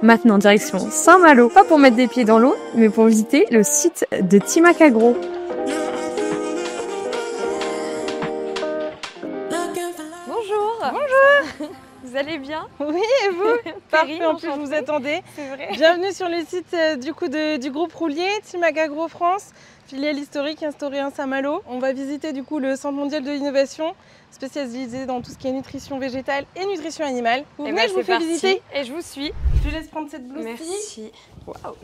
Maintenant, direction Saint-Malo, pas pour mettre des pieds dans l'eau, mais pour visiter le site de Timac Agro. Bonjour. Bonjour. Vous allez bien? Oui, et vous? Parfait, en plus je vous attendais. C'est vrai. Bienvenue sur le site du groupe Roulier, Timac Agro France, filiale historique instaurée à Saint-Malo. On va visiter du coup le Centre mondial de l'innovation, spécialisé dans tout ce qui est nutrition végétale et nutrition animale. Vous venez, je vous fais visiter. Et je vous suis. Je te laisse prendre cette blouse. Merci. Waouh.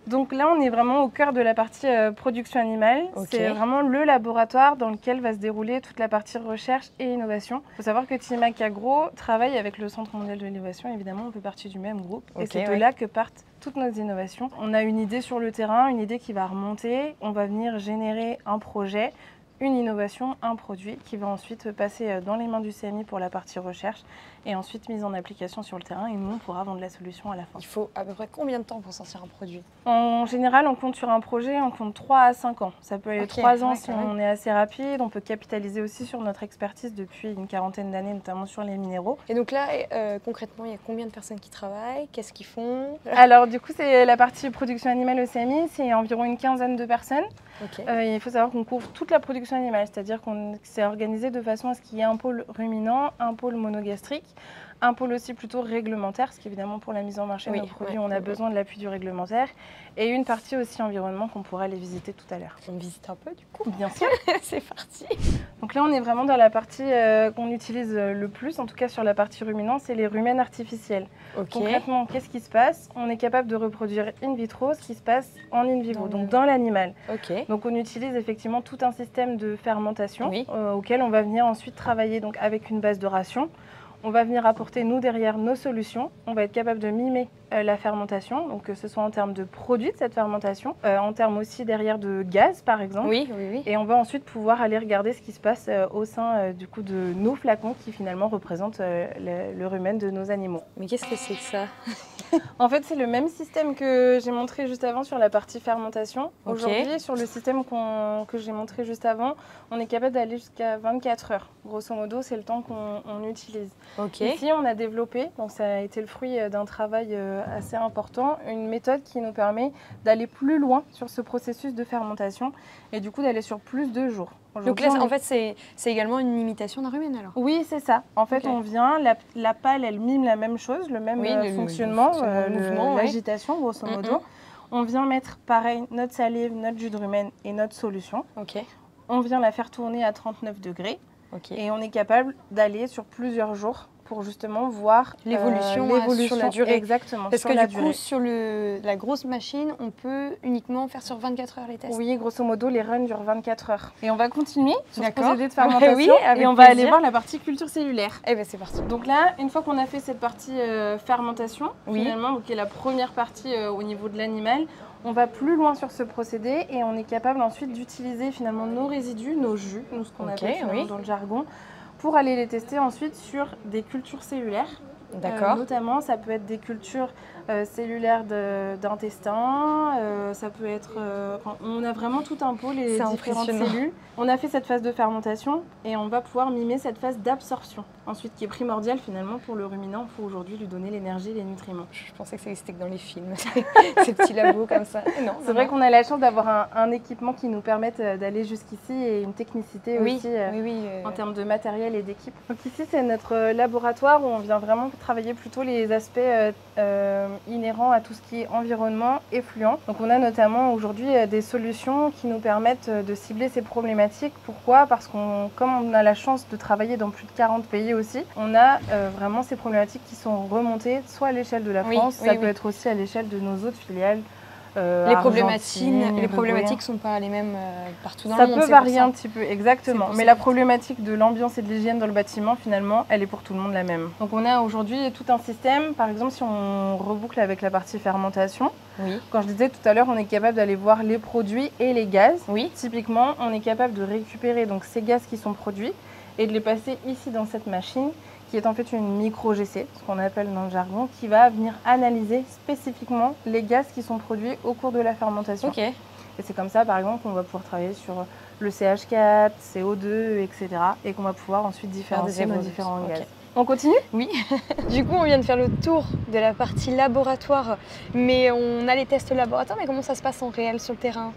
Donc là, on est vraiment au cœur de la partie production animale. Ok. C'est vraiment le laboratoire dans lequel va se dérouler toute la partie recherche et innovation. Il faut savoir que Timac Agro travaille avec le Centre mondial de l'innovation. Évidemment, on fait partie du même groupe. Et c'est de là que partent toutes nos innovations. On a une idée sur le terrain, une idée qui va remonter. On va venir générer un projet, une innovation, un produit qui va ensuite passer dans les mains du CMI pour la partie recherche et ensuite mise en application sur le terrain et nous on pourra vendre la solution à la fin. Il faut à peu près combien de temps pour sortir un produit? En général, on compte sur un projet, on compte 3 à 5 ans. Ça peut aller 3 ans si on est assez rapide. On peut capitaliser aussi sur notre expertise depuis une quarantaine d'années, notamment sur les minéraux. Et donc là, concrètement, il y a combien de personnes qui travaillent? Qu'est-ce qu'ils font? Alors du coup, c'est la partie production animale au CMI, c'est environ une quinzaine de personnes. Il faut savoir qu'on couvre toute la production animale, c'est-à-dire qu'on s'est organisé de façon à ce qu'il y ait un pôle ruminant, un pôle monogastrique, un pôle aussi plutôt réglementaire, parce qu'évidemment pour la mise en marché de nos produits, on a besoin de l'appui du réglementaire, et une partie aussi environnement qu'on pourra aller visiter tout à l'heure. On visite un peu du coup? Bien sûr. C'est parti. Donc là, on est vraiment dans la partie qu'on utilise le plus, en tout cas sur la partie ruminant, c'est les rumens artificielles. Concrètement, qu'est-ce qui se passe? On est capable de reproduire in vitro ce qui se passe en in vivo, donc dans l'animal. Donc on utilise effectivement tout un système de fermentation auquel on va venir ensuite travailler donc, avec une base de ration. On va venir apporter, nous, derrière nos solutions. On va être capable de mimer la fermentation, donc que ce soit en termes de produits de cette fermentation, en termes aussi derrière de gaz, par exemple. Et on va ensuite pouvoir aller regarder ce qui se passe au sein du coup, de nos flacons qui finalement représentent le rumen de nos animaux. Mais qu'est-ce que c'est que ça? En fait, c'est le même système que j'ai montré juste avant sur la partie fermentation. Aujourd'hui, sur le système que j'ai montré juste avant, on est capable d'aller jusqu'à 24 heures. Grosso modo, c'est le temps qu'on utilise. Ici, on a développé, donc ça a été le fruit d'un travail assez important, une méthode qui nous permet d'aller plus loin sur ce processus de fermentation et du coup d'aller sur plus de jours. Donc là, en fait, c'est également une imitation d'un rumen alors? Oui, c'est ça. En fait, on vient, la pâle, elle mime la même chose, le même fonctionnement, l'agitation, grosso modo. On vient mettre, pareil, notre salive, notre jus de rumen et notre solution. On vient la faire tourner à 39 degrés. Et on est capable d'aller sur plusieurs jours pour justement voir l'évolution sur la durée. Exactement. Parce que du coup, sur la grosse machine, on peut uniquement faire sur 24 heures les tests. Oui, grosso modo, les runs durent 24 heures. Et on va continuer sur ce procédé de fermentation et on va aller voir la partie culture cellulaire. Eh bien, c'est parti. Donc là, une fois qu'on a fait cette partie fermentation, finalement, qui est la première partie au niveau de l'animal, on va plus loin sur ce procédé et on est capable ensuite d'utiliser finalement nos résidus, nos jus, ce qu'on appelle dans le jargon, pour aller les tester ensuite sur des cultures cellulaires. Notamment, ça peut être des cultures cellulaires d'intestin, ça peut être... on a vraiment tout un pôle et différentes cellules. On a fait cette phase de fermentation et on va pouvoir mimer cette phase d'absorption. Ensuite, qui est primordiale finalement pour le ruminant, il faut aujourd'hui lui donner l'énergie et les nutriments. Je pensais que ça existait que dans les films, ces petits labos comme ça. C'est vrai qu'on a la chance d'avoir un équipement qui nous permette d'aller jusqu'ici et une technicité aussi en termes de matériel et d'équipe. Donc ici, c'est notre laboratoire où on vient vraiment travailler plutôt les aspects inhérents à tout ce qui est environnement, effluent. Donc on a notamment aujourd'hui des solutions qui nous permettent de cibler ces problématiques. Pourquoi? Parce comme on a la chance de travailler dans plus de 40 pays aussi, on a vraiment ces problématiques qui sont remontées soit à l'échelle de la France, ça peut être aussi à l'échelle de nos autres filiales. Les problématiques ne sont pas les mêmes partout dans le monde. Ça peut varier un petit peu, exactement. Mais la problématique de l'ambiance et de l'hygiène dans le bâtiment, finalement, elle est pour tout le monde la même. Donc on a aujourd'hui tout un système, par exemple si on reboucle avec la partie fermentation, quand je disais tout à l'heure, on est capable d'aller voir les produits et les gaz. Typiquement, on est capable de récupérer donc, ces gaz qui sont produits et de les passer ici dans cette machine qui est en fait une micro-GC, ce qu'on appelle dans le jargon, qui va venir analyser spécifiquement les gaz qui sont produits au cours de la fermentation. Et c'est comme ça, par exemple, qu'on va pouvoir travailler sur le CH4, CO2, etc. et qu'on va pouvoir ensuite différencier nos différents gaz. On continue? Oui. Du coup, on vient de faire le tour de la partie laboratoire, mais on a les tests laboratoires, mais comment ça se passe en réel sur le terrain?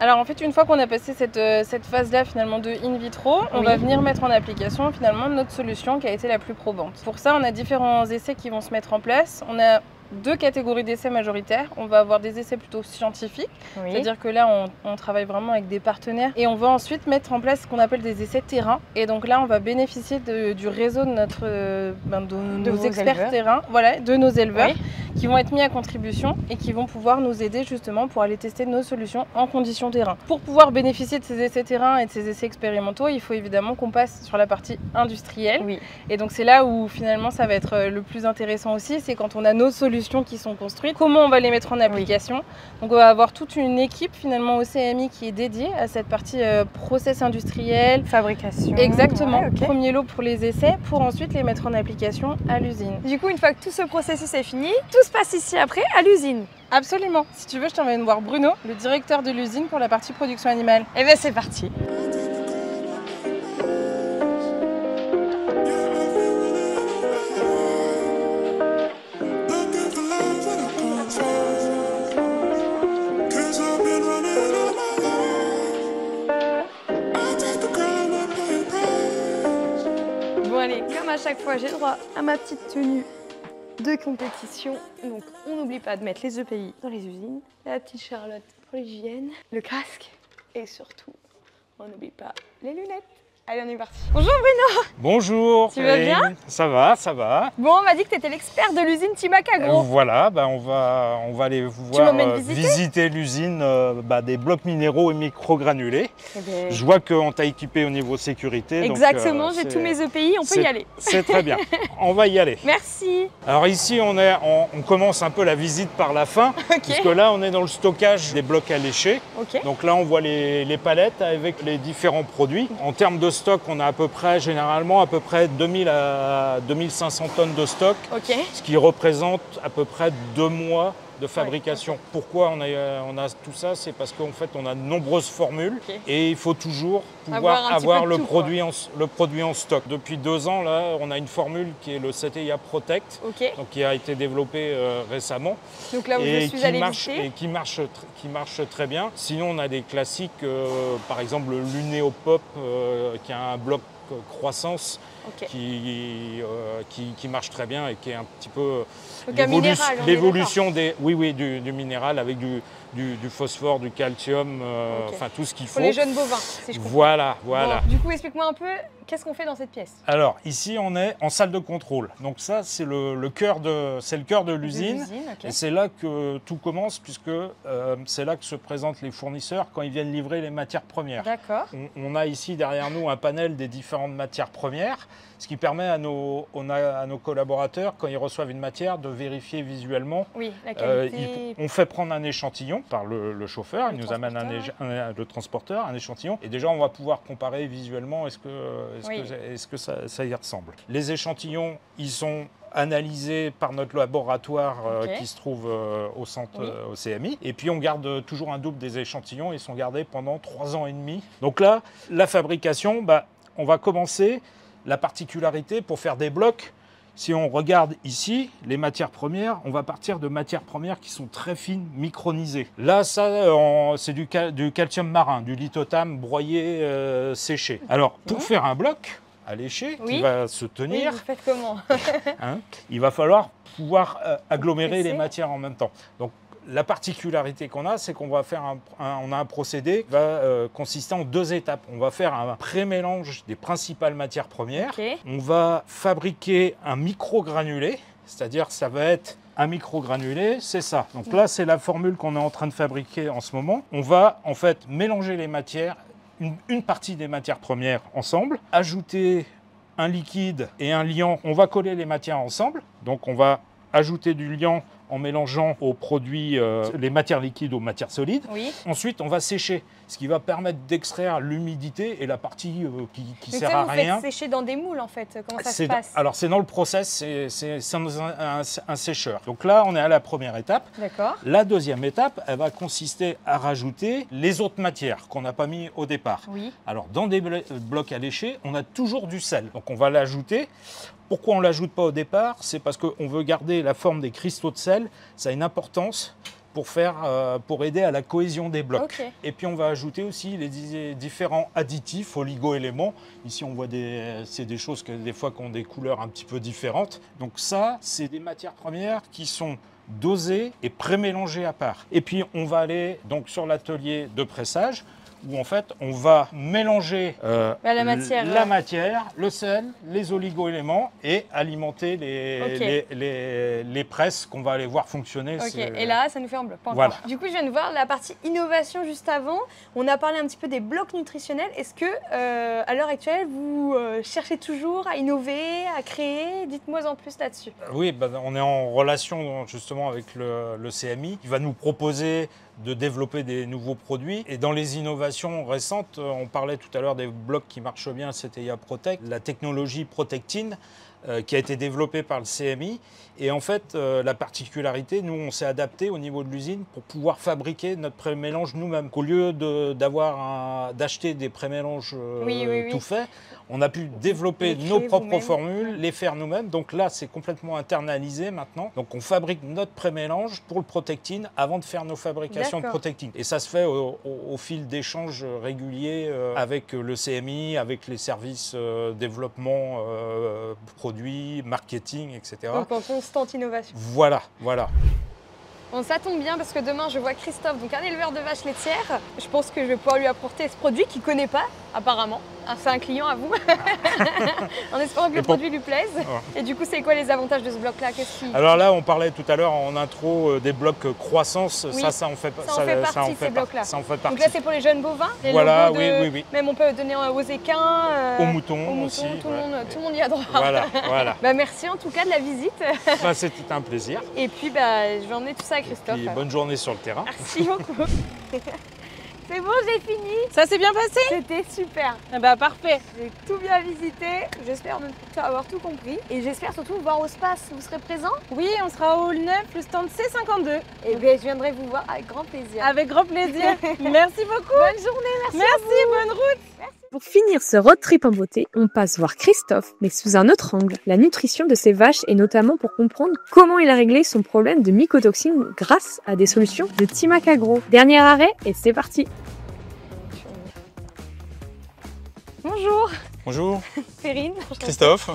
Alors en fait, une fois qu'on a passé cette phase-là finalement de in vitro, on va venir mettre en application finalement notre solution qui a été la plus probante. Pour ça, on a différents essais qui vont se mettre en place. On a deux catégories d'essais majoritaires. On va avoir des essais plutôt scientifiques, c'est-à-dire que là, on travaille vraiment avec des partenaires et on va ensuite mettre en place ce qu'on appelle des essais terrain. Et donc là, on va bénéficier du réseau de nos experts terrain, voilà, de nos éleveurs qui vont être mis à contribution et qui vont pouvoir nous aider justement pour aller tester nos solutions en conditions terrain. Pour pouvoir bénéficier de ces essais terrain et de ces essais expérimentaux, il faut évidemment qu'on passe sur la partie industrielle. Et donc c'est là où finalement ça va être le plus intéressant aussi, c'est quand on a nos solutions qui sont construites, comment on va les mettre en application. Donc on va avoir toute une équipe finalement au CMI qui est dédiée à cette partie process industriel, fabrication. Exactement, premier lot pour les essais, pour ensuite les mettre en application à l'usine. Du coup, une fois que tout ce processus est fini, tout se passe ici après à l'usine. Absolument. Si tu veux, je t'emmène voir Bruno, le directeur de l'usine pour la partie production animale. Eh bien, c'est parti. Bon allez, comme à chaque fois, j'ai droit à ma petite tenue de compétition. Donc on n'oublie pas de mettre les EPI dans les usines, la petite Charlotte pour l'hygiène, le casque et surtout, on n'oublie pas les lunettes. Allez, on est parti. Bonjour Bruno. Bonjour. Tu vas bien? Ça va, ça va. Bon, on m'a dit que tu étais l'expert de l'usine Timacagro. Voilà, on va aller voir visiter l'usine des blocs minéraux et microgranulés. Je vois qu'on t'a équipé au niveau sécurité. Exactement, j'ai tous mes EPI, on peut y aller. C'est très bien, on va y aller. Merci. Alors ici, on commence un peu la visite par la fin, puisque là, on est dans le stockage des blocs alléchés. Donc là, on voit les palettes avec les différents produits. En termes de stock, on a généralement à peu près 2000 à 2500 tonnes de stock, ce qui représente à peu près 2 mois de fabrication. Pourquoi on a tout ça? C'est parce qu'en fait on a de nombreuses formules et il faut toujours pouvoir avoir le produit en stock. Depuis 2 ans là, on a une formule qui est le CTIA Protect, donc qui a été développée récemment. Donc là où je suis allée visiter. Et qui marche très bien. Sinon on a des classiques, par exemple le Lunéopop qui a un bloc croissance qui marche très bien et qui est un petit peu l'évolution du minéral avec du phosphore, du calcium, enfin tout ce qu'il faut. Pour les jeunes bovins, si je comprends. Voilà. Bon, du coup, explique-moi un peu, qu'est-ce qu'on fait dans cette pièce? Alors, ici, on est en salle de contrôle. Donc ça, c'est le cœur de l'usine. Et c'est là que tout commence, puisque c'est là que se présentent les fournisseurs quand ils viennent livrer les matières premières. D'accord. On a ici derrière nous un panel des différentes matières premières, ce qui permet à nos collaborateurs, quand ils reçoivent une matière, de vérifier visuellement. La qualité. On fait prendre un échantillon par le chauffeur, il nous amène le transporteur, un échantillon, et déjà on va pouvoir comparer visuellement est-ce que ça y ressemble. Les échantillons, ils sont analysés par notre laboratoire qui se trouve au centre, au CMI. Et puis on garde toujours un double des échantillons, ils sont gardés pendant 3 ans et demi. Donc là, la fabrication, on va commencer. La particularité pour faire des blocs, si on regarde ici, les matières premières, on va partir de matières premières qui sont très fines, micronisées. Là, c'est du calcium marin, du lithotame broyé, séché. Alors, pour faire un bloc alléché qui va se tenir, vous faites comment? Il va falloir pouvoir agglomérer les matières en même temps. Donc, la particularité qu'on a, c'est qu'on va faire on a un procédé qui va consister en 2 étapes. On va faire un pré-mélange des principales matières premières. On va fabriquer un microgranulé, c'est-à-dire ça va être un microgranulé, c'est ça. Donc là, c'est la formule qu'on est en train de fabriquer en ce moment. On va en fait mélanger les matières, une partie des matières premières ensemble, ajouter un liquide et un liant. On va coller les matières ensemble. Donc on va ajouter du liant en mélangeant aux produits, les matières liquides aux matières solides. Ensuite, on va sécher, ce qui va permettre d'extraire l'humidité et la partie qui sert à rien. Vous faites sécher dans des moules en fait, comment ça se passe? Alors c'est dans le process, c'est un sécheur. Donc là, on est à la première étape. D'accord. La deuxième étape, elle va consister à rajouter les autres matières qu'on n'a pas mis au départ. Alors dans des blocs alléchés, on a toujours du sel. Donc on va l'ajouter Pourquoi on ne l'ajoute pas au départ? C'est parce qu'on veut garder la forme des cristaux de sel. Ça a une importance pour aider à la cohésion des blocs. Okay. Et puis on va ajouter aussi les différents additifs, oligo-éléments. Ici on voit c'est des choses des fois qui ont des couleurs un petit peu différentes. Donc ça, c'est des matières premières qui sont dosées et pré-mélangées à part. Et puis on va aller donc sur l'atelier de pressage, où en fait on va mélanger la matière, le sel, les oligo-éléments et alimenter les presses qu'on va aller voir fonctionner. Ok, et là ça nous fait un bloc. Voilà. Du coup je viens de voir la partie innovation juste avant. On a parlé un petit peu des blocs nutritionnels. Est-ce que à l'heure actuelle vous cherchez toujours à innover, à créer? Dites-moi en plus là-dessus. Oui, on est en relation justement avec le CMI qui va nous proposer de développer des nouveaux produits. Et dans les innovations récentes, on parlait tout à l'heure des blocs qui marchent bien, c'était Iaprotec, la technologie Protectine qui a été développée par le CMI. Et en fait, la particularité, nous, on s'est adapté au niveau de l'usine pour pouvoir fabriquer notre pré-mélange nous-mêmes. Qu'au lieu d'acheter des pré-mélanges tout faits, on a pu développer nos propres formules, les faire nous-mêmes. Donc là, c'est complètement internalisé maintenant. Donc on fabrique notre pré-mélange pour le Protectine avant de faire nos fabrications de Protectine. Et ça se fait au fil d'échanges réguliers avec le CMI, avec les services développement, produits, marketing, etc. Donc en constante innovation. Voilà, voilà. Bon, ça tombe bien parce que demain je vois Christophe, donc un éleveur de vaches laitières. Je pense que je vais pouvoir lui apporter ce produit qu'il ne connaît pas, apparemment. C'est un client à vous, en espérant que le produit lui plaise. Ouais. Et du coup, c'est quoi les avantages de ce bloc-là? Alors là, on parlait tout à l'heure en intro des blocs croissance. Oui. Ça en fait partie. Ces blocs-là. Ça en fait partie. Donc là, c'est pour les jeunes bovins. Les voilà, oui. Même on peut donner aux équins, aux moutons aussi. Tout le monde y a droit. Voilà. Merci en tout cas de la visite. C'était un plaisir. Et puis, je vais emmener tout ça à Christophe. Et bonne journée sur le terrain. Merci beaucoup. C'est bon, j'ai fini. Ça s'est bien passé? C'était super. Parfait. J'ai tout bien visité. J'espère avoir tout compris. Et j'espère surtout vous voir au SPACE. Vous serez présents? Oui, on sera au hall 9, le stand C52. Et bien, je viendrai vous voir avec grand plaisir. Avec grand plaisir. Merci beaucoup. Bonne journée, merci. Bonne route. Merci. Pour finir ce road trip en beauté, on passe voir Christophe, mais sous un autre angle, la nutrition de ses vaches et notamment pour comprendre comment il a réglé son problème de mycotoxines grâce à des solutions de Timac Agro. Dernier arrêt et c'est parti. Bonjour. Bonjour. Perrine. Christophe.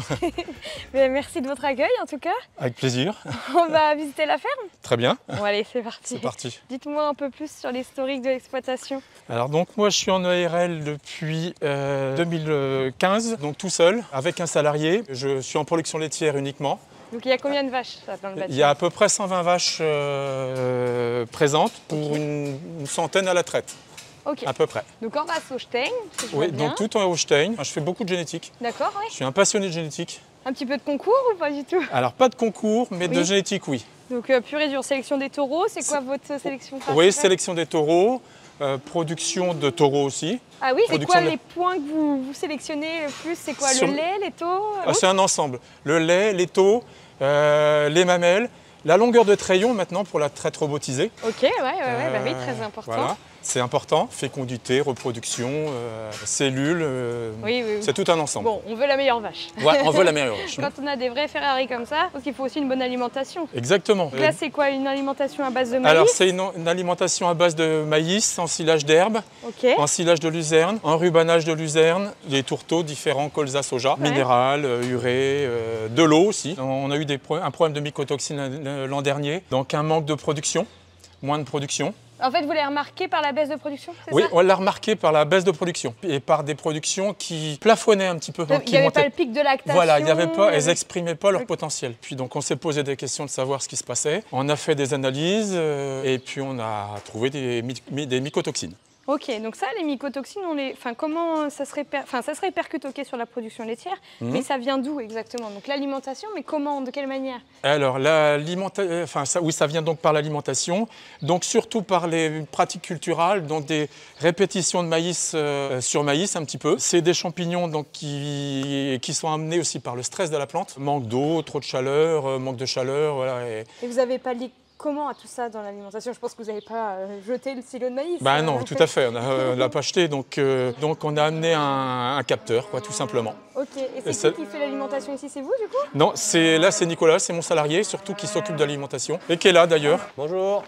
Merci de votre accueil en tout cas. Avec plaisir. On va visiter la ferme? Très bien. Bon allez, c'est parti. C'est parti. Dites-moi un peu plus sur l'historique de l'exploitation. Alors donc moi je suis en ARL depuis 2015, donc tout seul, avec un salarié. Je suis en production laitière uniquement. Donc il y a combien de vaches dans le bâtiment? Il y a à peu près 120 vaches présentes pour une centaine à la traite. Ok. À peu près. Donc en race Holstein, oui, donc tout en Holstein. Je fais beaucoup de génétique. D'accord, oui. Je suis un passionné de génétique. Un petit peu de concours ou pas du tout? Alors pas de concours, mais de génétique, oui. Donc pur et dur, sélection des taureaux, c'est quoi votre sélection principale? Oui, sélection des taureaux, production de taureaux aussi. Ah oui, c'est quoi les points que vous sélectionnez le plus? C'est quoi, le lait, les taux? C'est un ensemble. Le lait, les taux, les mamelles, la longueur de treillon maintenant pour la traite robotisée. Ok, oui, très important. Voilà. C'est important, fécondité, reproduction, cellules, c'est tout un ensemble. Bon, on veut la meilleure vache. Ouais, on veut la meilleure vache. Quand on a des vrais Ferrari comme ça, parce qu'il faut aussi une bonne alimentation. Exactement. Donc là, c'est quoi, une alimentation à base de maïs? Alors, c'est une alimentation à base de maïs, en silage d'herbe, en silage de luzerne, en rubanage de luzerne, des tourteaux différents, colza, soja, minéral, urée, de l'eau aussi. On a eu un problème de mycotoxines l'an dernier, donc un manque de production, moins de production. En fait, vous l'avez remarqué par la baisse de production, c'est ça? Oui, on l'a remarqué par la baisse de production et par des productions qui plafonnaient un petit peu. Il n'y avait pas le pic de lactation. Voilà, elles n'exprimaient pas leur potentiel. Puis donc on s'est posé des questions de savoir ce qui se passait. On a fait des analyses et puis on a trouvé des mycotoxines. Ok, donc ça, les mycotoxines, comment ça se répercute sur la production laitière, mais ça vient d'où exactement? Donc l'alimentation, mais comment, de quelle manière? Alors ça vient donc par l'alimentation, donc surtout par les pratiques culturales, donc des répétitions de maïs sur maïs un petit peu. C'est des champignons donc, qui sont amenés aussi par le stress de la plante, manque d'eau, trop de chaleur, manque de chaleur, voilà. Et vous n'avez pas comment à tout ça dans l'alimentation? Je pense que vous n'avez pas jeté le silo de maïs. Bah non, tout à fait, on ne l'a pas acheté, donc on a amené un capteur, quoi, tout simplement. Ok, et c'est qui fait l'alimentation ici? C'est vous du coup? Non, là c'est Nicolas, c'est mon salarié, surtout qui s'occupe de l'alimentation, et qui est là d'ailleurs. Bonjour.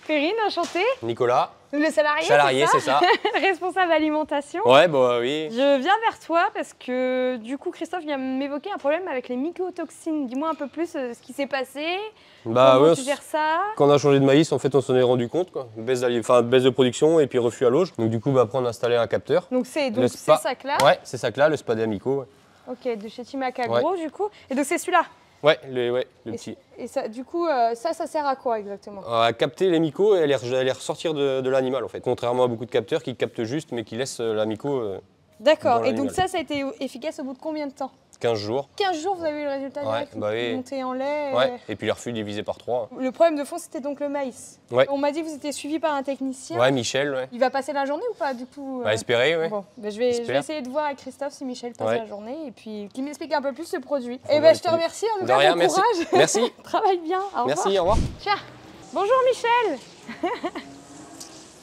Perrine, enchantée. Nicolas. Le salarié, Salarié, c'est ça. Responsable alimentation. Ouais, bah oui. Je viens vers toi parce que du coup Christophe vient m'évoquer un problème avec les mycotoxines. Dis-moi un peu plus ce qui s'est passé. Bah comment ouais, tu gères ça? quand on a changé de maïs, en fait, on s'en est rendu compte, quoi. Baisse de production et puis refus à l'auge. Donc du coup, bah, après, on a installé un capteur. Donc c'est Le spa. ça que là. Ouais, c'est ça que là, le Spada Amico. Ouais, Ok, de chez Timacagro du coup. Et donc c'est celui-là. ouais, le petit. Et ça, du coup, ça sert à quoi exactement? À capter les mycos et à les ressortir de l'animal, en fait. Contrairement à beaucoup de capteurs qui captent juste, mais qui laissent la myco D'accord, dans et donc l'animal. ça a été efficace au bout de combien de temps? 15 jours. 15 jours, vous avez eu le résultat direct? bah oui. Monté en lait. Ouais, et puis les refus divisés par 3. Le problème de fond, c'était donc le maïs. Ouais. On m'a dit que vous étiez suivi par un technicien. Ouais, Michel, ouais. Il va passer la journée ou pas du coup? Bah, espérer, ouais. Bon, bah, je vais J'espère. essayer de voir avec Christophe si Michel passe Ouais. la journée et puis qu'il m'explique un peu plus ce produit. On Et va ben les je te produits. remercie, en tout De cas, rien, bon merci. courage. Merci. Travaille bien. Au Merci, revoir. au revoir. Tiens. Bonjour Michel.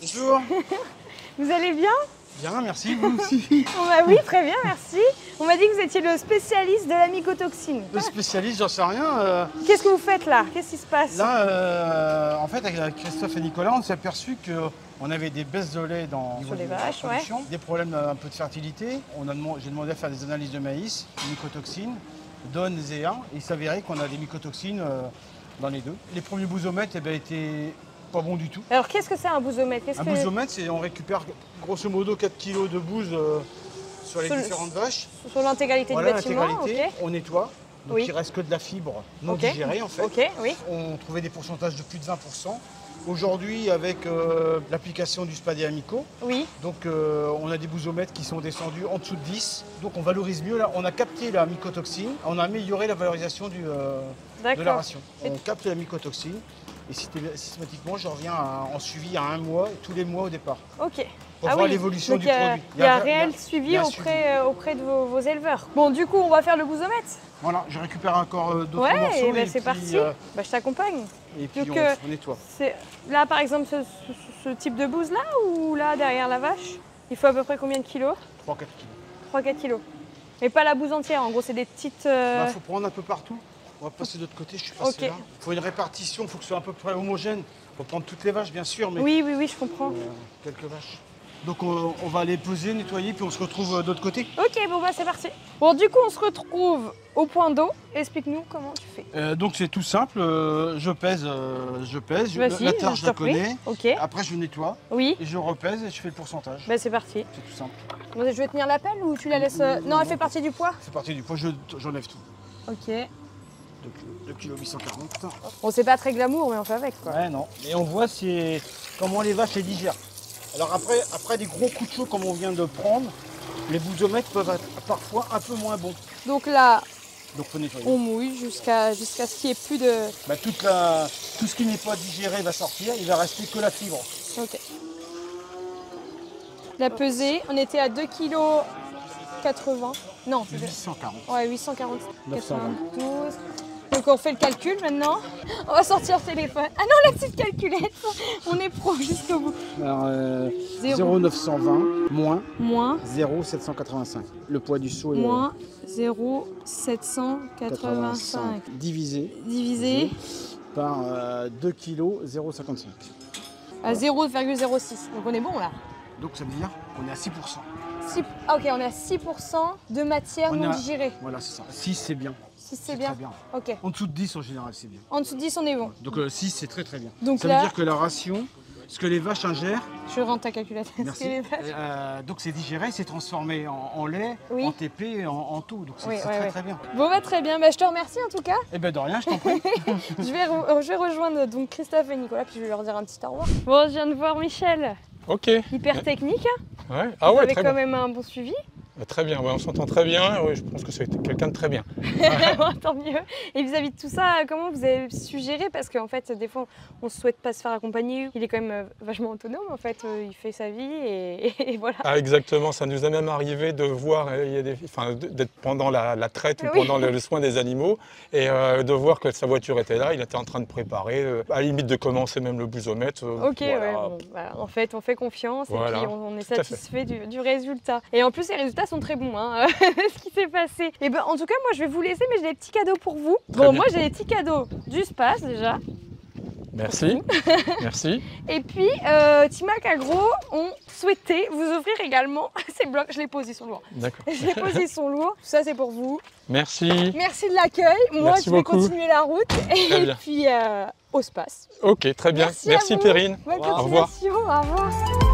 Bonjour. Vous allez bien? Bien, merci, vous aussi. Oui, très bien, merci. On m'a dit que vous étiez le spécialiste de la mycotoxine. Le spécialiste, j'en sais rien. Qu'est-ce que vous faites là? Qu'est-ce qui se passe? Là, en fait, avec Christophe et Nicolas, on s'est aperçu qu'on avait des baisses de lait dans Sur les la vaches, production, des problèmes un peu de fertilité. J'ai demandé à faire des analyses de maïs, mycotoxines, donne et et il s'avérait qu'on a des mycotoxines dans les deux. Les premiers bousomètres étaient pas bons du tout. Alors qu'est-ce que c'est un bousomètre? Un bousomètre, c'est on récupère grosso modo 4 kg de bouse sur les différentes vaches. Sur l'intégralité du Voilà, bâtiment? l'intégralité, Ok. on nettoie. Donc Oui. il reste que de la fibre non Ok. digérée en fait. Ok, oui. On trouvait des pourcentages de plus de 20%. Aujourd'hui, avec l'application du Spada Amico, Oui. donc on a des bousomètres qui sont descendus en dessous de 10. Donc on valorise mieux. Là, on a capté la mycotoxine, on a amélioré la valorisation de la D'accord. ration. On capte la mycotoxine et systématiquement, je reviens en suivi à 1 mois, tous les mois au départ, Ok. pour Ah voir oui, l'évolution donc du il y a- produit. Il y a un il y a- réel il y suivi a un auprès de vos éleveurs. Bon, du coup, on va faire le bousomètre. Voilà, je récupère encore d'autres Ouais, morceaux et ben et c'est puis, parti. Bah, je t'accompagne. et puis Donc, on nettoie. Là, par exemple, ce type de bouse là ou là, derrière la vache, il faut à peu près combien de kilos? 3-4 kilos. 3-4 kilos. Mais pas la bouse entière, en gros, c'est des petites... Il faut prendre un peu partout. On va passer de l'autre côté, je suis passé Ok. là. Il faut une répartition, il faut que ce soit à peu près homogène. Il faut prendre toutes les vaches, bien sûr, mais Oui, je comprends. quelques vaches. Donc on va les peser, nettoyer, puis on se retrouve de l'autre côté. Ok, bon bah c'est parti. Bon, du coup, on se retrouve au point d'eau. Explique-nous comment tu fais. Donc c'est tout simple, je pèse. Vas-y, La terre, je je la te prie. connais. Ok. Après, je nettoie Oui, et je repèse et je fais le pourcentage. bah c'est parti. C'est tout simple. Bon, je vais tenir la pelle ou tu la laisses... Non, elle fait partie du poids. C'est parti du poids, j'enlève tout. Ok. 2 kg 840. Bon, c'est pas très glamour, mais on fait avec quoi. Ouais, non. Et on voit comment les vaches les digèrent. Alors après des gros coups de chaud comme on vient de prendre, les bousomètres peuvent être parfois un peu moins bons. Donc là, Donc faut nettoyer. on mouille jusqu'à ce qu'il n'y ait plus de... Bah, tout ce qui n'est pas digéré va sortir, il va rester que la fibre. Ok. La pesée, on était à 2,80 kg. Non, c'est 840. ouais, 840, 920. 92. Donc on fait le calcul maintenant. On va sortir le téléphone. Ah non, la petite calculette. On est pro jusqu'au bout. Alors, Zéro. 0,920 moins Moins, 0,785. Le poids du seau est moins 0,785. divisé Divisé par 2 kg 0,55. à 0,06. Donc on est bon là. Donc ça veut dire qu'on est à 6%. Ah ok, on est à 6% de matière On non a- digérée. Voilà, c'est ça. 6 c'est bien. Si c'est très bien. bien. Ok. En dessous de 10 en général c'est bien. En dessous de 10, on est bon. Donc 6 c'est très très bien. Donc ça là- veut dire que la ration, ce que les vaches ingèrent, Je rentre ta calculatrice. merci, donc c'est digéré, c'est transformé en lait, Oui. en TP, en tout. Donc c'est Oui, c'est ouais, très ouais. très bien. Bon bah très bien, bah, je te remercie en tout cas. Eh ben de rien, je t'en prie. Je vais rejoindre donc Christophe et Nicolas, puis je vais leur dire un petit au revoir. Bon, je viens de voir Michel, Ok. hyper technique. Ouais. Ah Vous ouais, avez très quand bon. même un bon suivi. Très bien, ouais, on s'entend très bien. Ouais, je pense que c'est quelqu'un de très bien. Tant mieux. Et vis-à-vis de tout ça, comment vous avez suggéré? Parce qu'en fait, des fois, on ne souhaite pas se faire accompagner. Il est quand même vachement autonome, en fait. Il fait sa vie et voilà. Ah, exactement, ça nous est même arrivé de voir, d'être pendant la traite ou pendant le soin des animaux et de voir que sa voiture était là. Il était en train de préparer, à la limite de commencer même le bousomètre. Ok, voilà. Ouais, bon, bah, en fait, on fait confiance voilà. Et puis on est satisfait du résultat. Et en plus, les résultats sont très bons, hein, ce qui s'est passé. Et ben, en tout cas, moi, je vais vous laisser, mais j'ai des petits cadeaux pour vous. Bon, moi, j'ai des petits cadeaux du Space, déjà. Merci, merci. Et puis, Timac Agro ont souhaité vous offrir également ces blocs. Je les pose, ils sont lourds. D'accord. Je les pose, ils sont lourds. Tout ça, c'est pour vous. Merci. Merci de l'accueil. Moi, je vais continuer la route. Et puis, au Space. Ok, très bien. Merci Perrine. Bonne continuation. Au revoir.